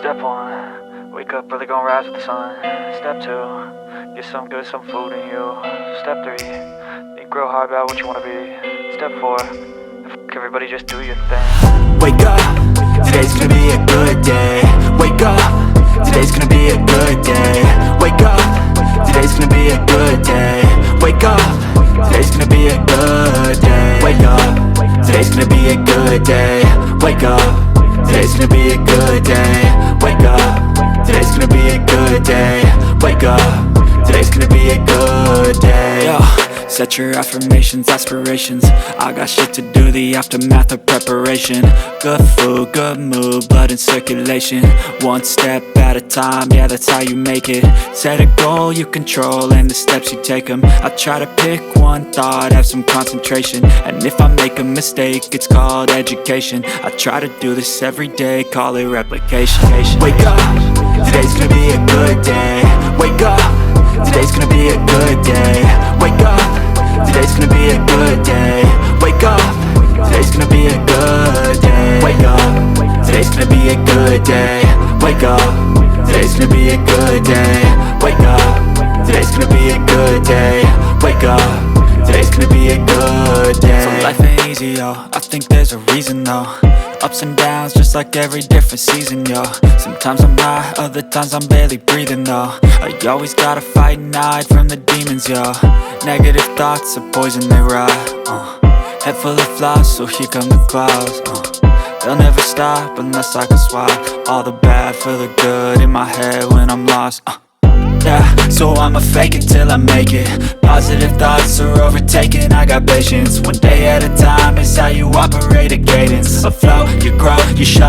Step 1, wake up early, gonna rise with the sun. Step 2, get some good, some food in you. Step 3, think real hard about what you wanna be. Step 4, fuck everybody, just do your thing. Wake up, today's gonna be a good day. Wake up, today's gonna be a good day. Wake up, today's gonna be a good day. Wake up, today's gonna be a good day. Wake up, today's gonna be a good day. Wake up, today's gonna be a good day. Wake up, today's gonna be a good day. Wake up, today's gonna be a good day. Yo, set your affirmations, aspirations. I got shit to do, the aftermath of preparation. Good food, good mood, blood in circulation. One step at a time, yeah, that's how you make it. Set a goal you control and the steps you take them. I try to pick one thought, have some concentration. And if I make a mistake, it's called education. I try to do this every day, call it replication. Wake up, today's gonna be a good day. Wake up, today's gonna be a good day. Wake up, today's gonna be a good day. Wake up, today's gonna be a good day. Wake up, today's gonna be a good day. Wake up, today's gonna be a good day. Wake up, today's gonna be a good day. Wake up, today's gonna be a good day. So life ain't easy, yo, I think there's a reason though. Ups and downs, just like every different season, yo. Sometimes I'm high, other times I'm barely breathing, though. I always gotta fight and hide from the demons, yo. Negative thoughts are poison, they rot. Head full of flies, so here come the clouds. They'll never stop unless I can swap all the bad for the good in my head when I'm lost. Yeah, so I'ma fake it till I make it. Positive thoughts are overtaken, I got patience. One day at a time is how you operate a cadence. A flow, you grow, you shut